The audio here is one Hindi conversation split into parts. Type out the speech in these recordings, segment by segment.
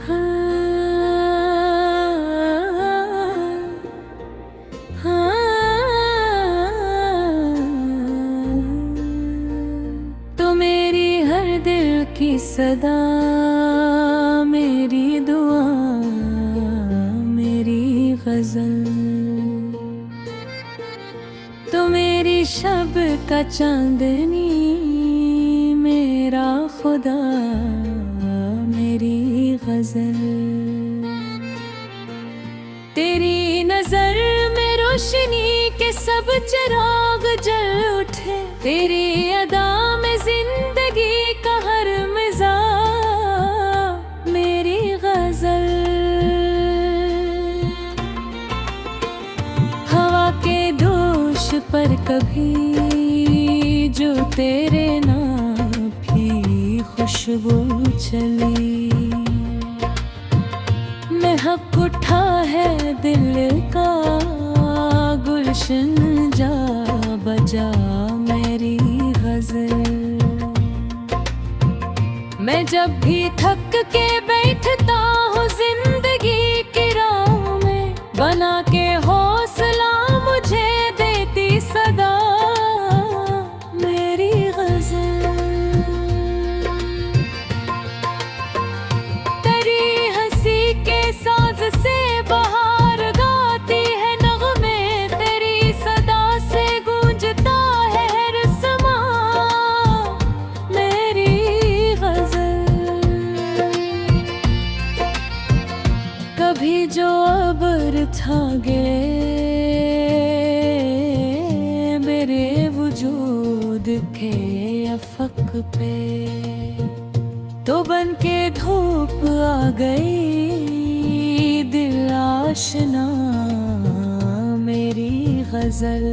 तो मेरी हर दिल की सदा, मेरी दुआ, मेरी गजल, तो मेरी शब का चांदनी, मेरा खुदा, मेरी गजल। तेरी नजर में रोशनी के सब चिराग जल उठे, तेरी अदा में जिंदगी का हर मिज़ा, मेरी गजल। हवा के दोष पर कभी जो तेरे नाम भी खुशबू चली, महक उठा है दिल का गुलशन, जा बजा मेरी गजल। मैं जब भी थक के बैठता हूँ जिंदगी की राह में, बना के हौसला मुझे देती सदा, मेरी गजल। तेरी हंसी के साज से बहार गाती है नग़मे, तेरी सदा से गूंजता है हर समा, मेरी गजल। कभी जो अब्र था गिले मेरे वजूद के अफक पे, तो बन के धूप आ गई दिल आशना, मेरी गजल।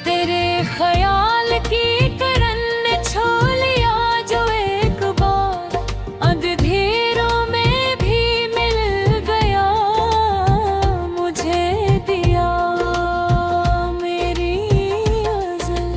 तेरे ख्याल की करन ने छू लिया जो एक बार, अंधेरों में भी मिल गया मुझे दिया, मेरी गजल।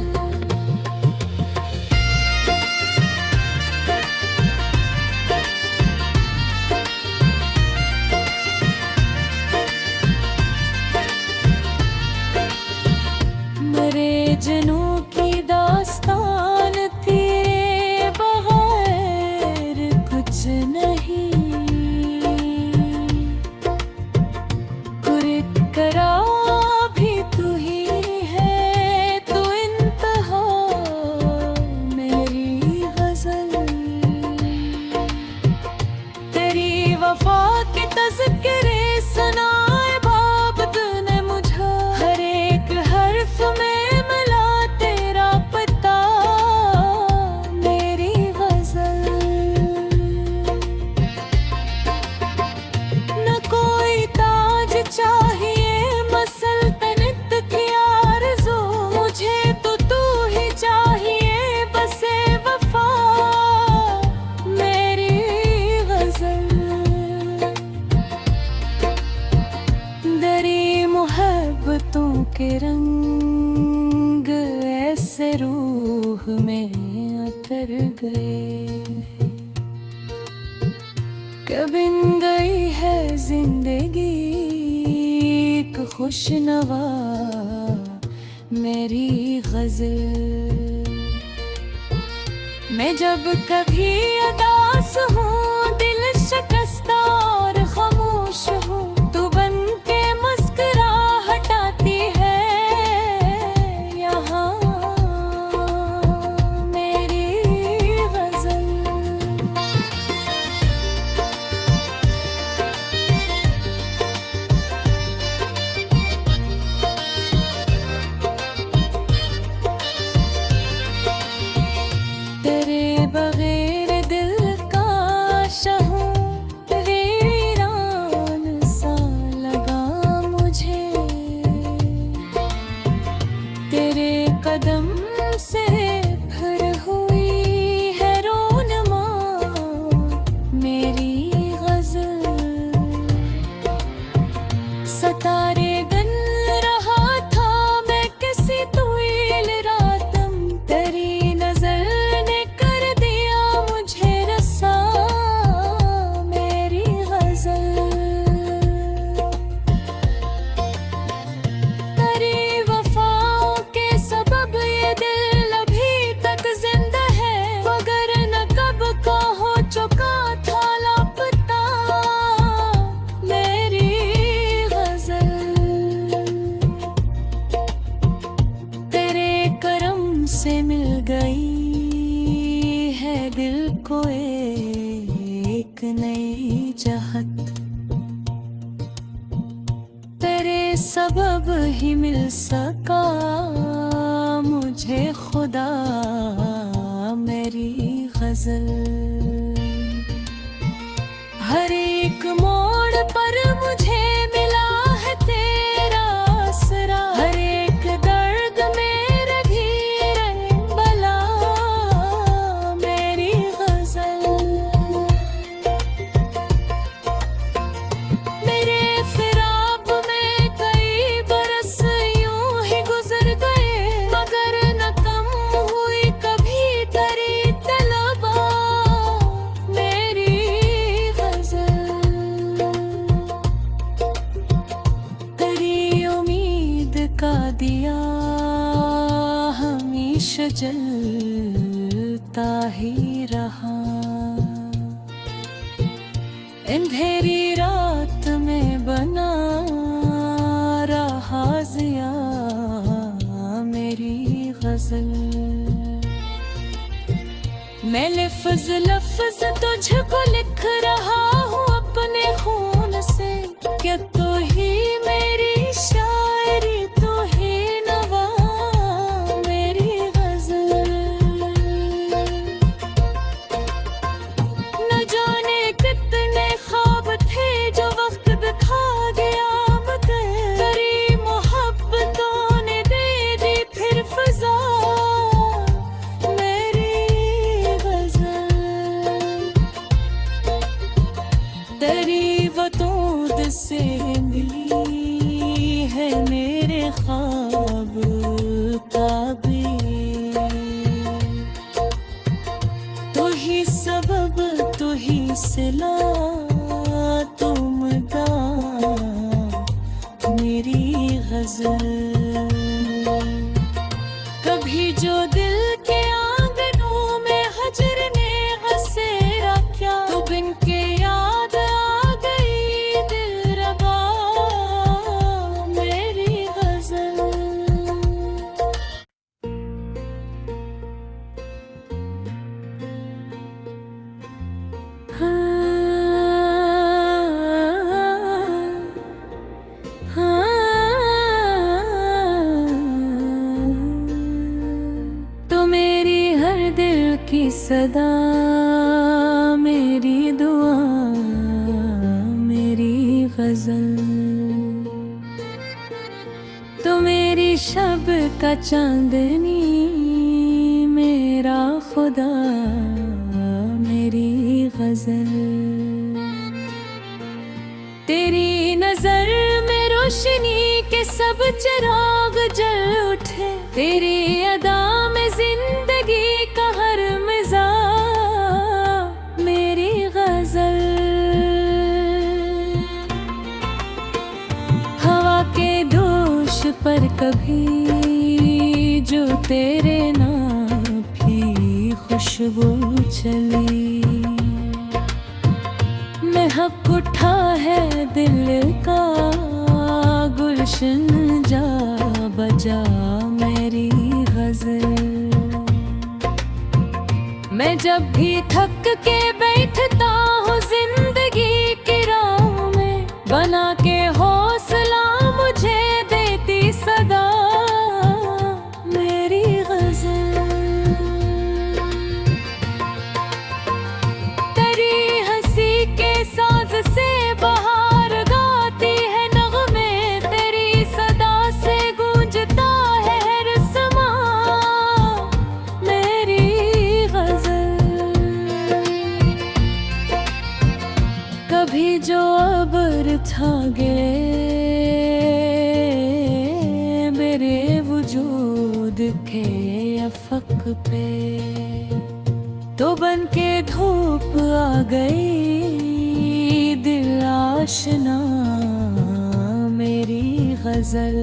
मरे जनों की दास्तान तेरे बगैर कुछ नहीं, करा भी तू ही है, तू इंतहा, मेरी गजल। तेरी वफा के तज़किरे सुनाए बाब तूने मुझे, हर एक हर्फ में मिला तेरा पता, मेरी गजल। न कोई ताज चाहिए मसल्तनत की आरज़ू, मुझे तो तू ही चाहिए बसे वफा, मेरी गजल। दरी मोहब्बतों के रंग ऐसे रूह में उतर गए, कबिन गई है जिंदगी एक खुशनवा, मेरी गजल। मैं जब कभी उदास हूँ, दिल शिकस्ता और खामोश हूँ, तू बन के मुस्कुराहट आती है यहाँ, मेरी गजल। तेरे बगैर दिल का शहूं वीरान सा लगा मुझे, तेरे कदम से भर हुई है रोनमा, मेरी गजल। सतारे गन रहा था मैं किसी तुईल रातम, तेरी नजर ने कर दिया मुझे रसा, से मिल गई है दिल को एक नई चाहत, तेरे सबब ही मिल सका मुझे खुदा मेरी गजल। हर एक मोड़ पर मुझे मिला है तेरा आसरा, हर एक दर्द में रही रंग बला मेरी गजल। मेरे फिराब में कई बरस यूं ही गुजर गए, मगर न कम हुई कभी तेरी तलबा मेरी गजल। तेरी उम्मीद का दिया हमेशा जलता ही रहा, अंधेरी रात में बना रहा ज़िया मेरी गजल। मैं लफ्ज़ लफ्ज़ तुझको लिख रहा हूँ अपने खून से, क्या तू ही मेरी शायरी, तू ही नवा मेरी गजल। न जाने कितने ख्वाब थे जो वक्त दिखा गया, मगर तेरी मोहब्बतों ने दे दी फिर फजा मेरी गजल। तेरी वतूद से मिली है मेरे ख्वाब ताबीर, तू ही सबब तू ही सिला तुम मेरी गजल। कभी जो दिल के आंगनों में हजर ने बसेरा क्या, तो बिन के याद आ गई दिलरबा मेरी गजल। तो मेरी हर दिल की सदा मेरी दुआ मेरी गजल, तो मेरी शब का चांदनी मेरा खुदा मेरी गजल। तेरी नजर में रोशनी के सब चिराग जल उठे, तेरी अदा में जिंदगी का हर मिज़ा मेरी गजल। हवा के दोष पर कभी जो तेरे नाम की खुशबू चली, महक उठा है दिल का गुलशन जा बजा मेरी गजल। मैं जब भी थक के बैठता हूँ जिंदगी की राह में, बना के हौसला मुझे देती सदा मेरी गजल। तेरी हंसी के साज से बहार गाती है नगमे, तेरी सदा से गूंजता है हर समा मेरी गजल। कभी जो अबर छा गए मेरे वजूद के अफक पे, तो बन के धूप आ गई दिल आशना मेरी गजल।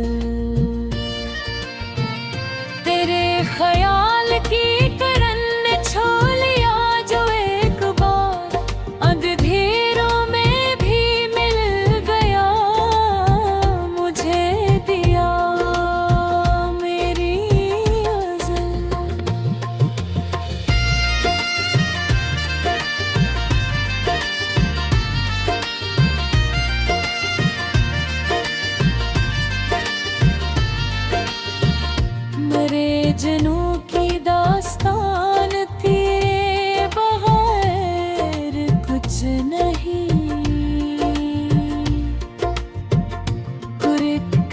तेरे ख्याल की करन ने छू लिया जो एक बार, अंधेरों में भी मिल गया मुझे दिया मेरी गजल। मजनू की दास्तान तेरे बगैर कुछ नहीं।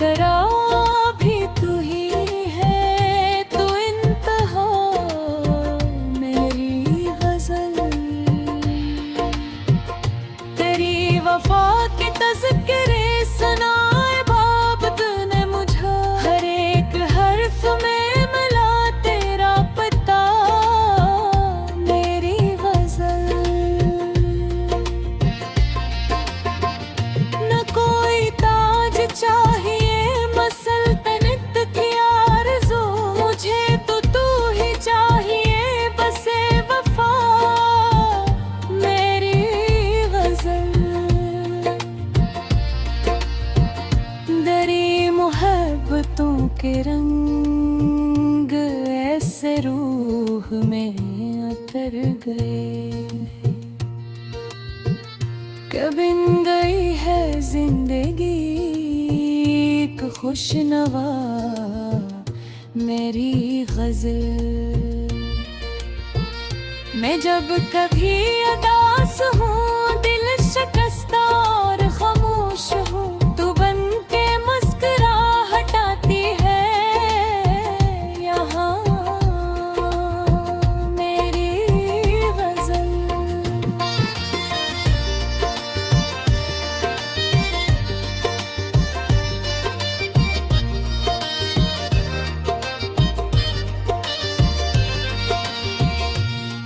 करा भी तू ही है, तू इंतहा मेरी गजल। तेरी वफा के तज़किरे सुनाए बाब तूने मुझे, हर एक हर्फ में मिला तेरा पता मेरी गजल। न कोई ताज चाहिए मसल्तनत की आरज़ू, मुझे तो तू ही चाहिए बसे वफा मेरी गजल। दरी मोहब्बतों के रंग ऐसे रूह में उतर गए, कबिन गई है जिंदगी एक खुशनवा मेरी गजल। मैं जब कभी उदास हूँ, दिल शिकस्ता और खामोश हूँ, तू बन के मुस्कुराहट आती है यहाँ मेरी गजल।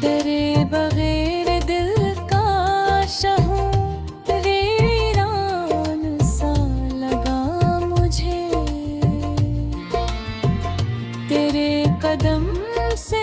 तेरे बगैर दिल का शहूं वीरान सा लगा मुझे, तेरे कदम से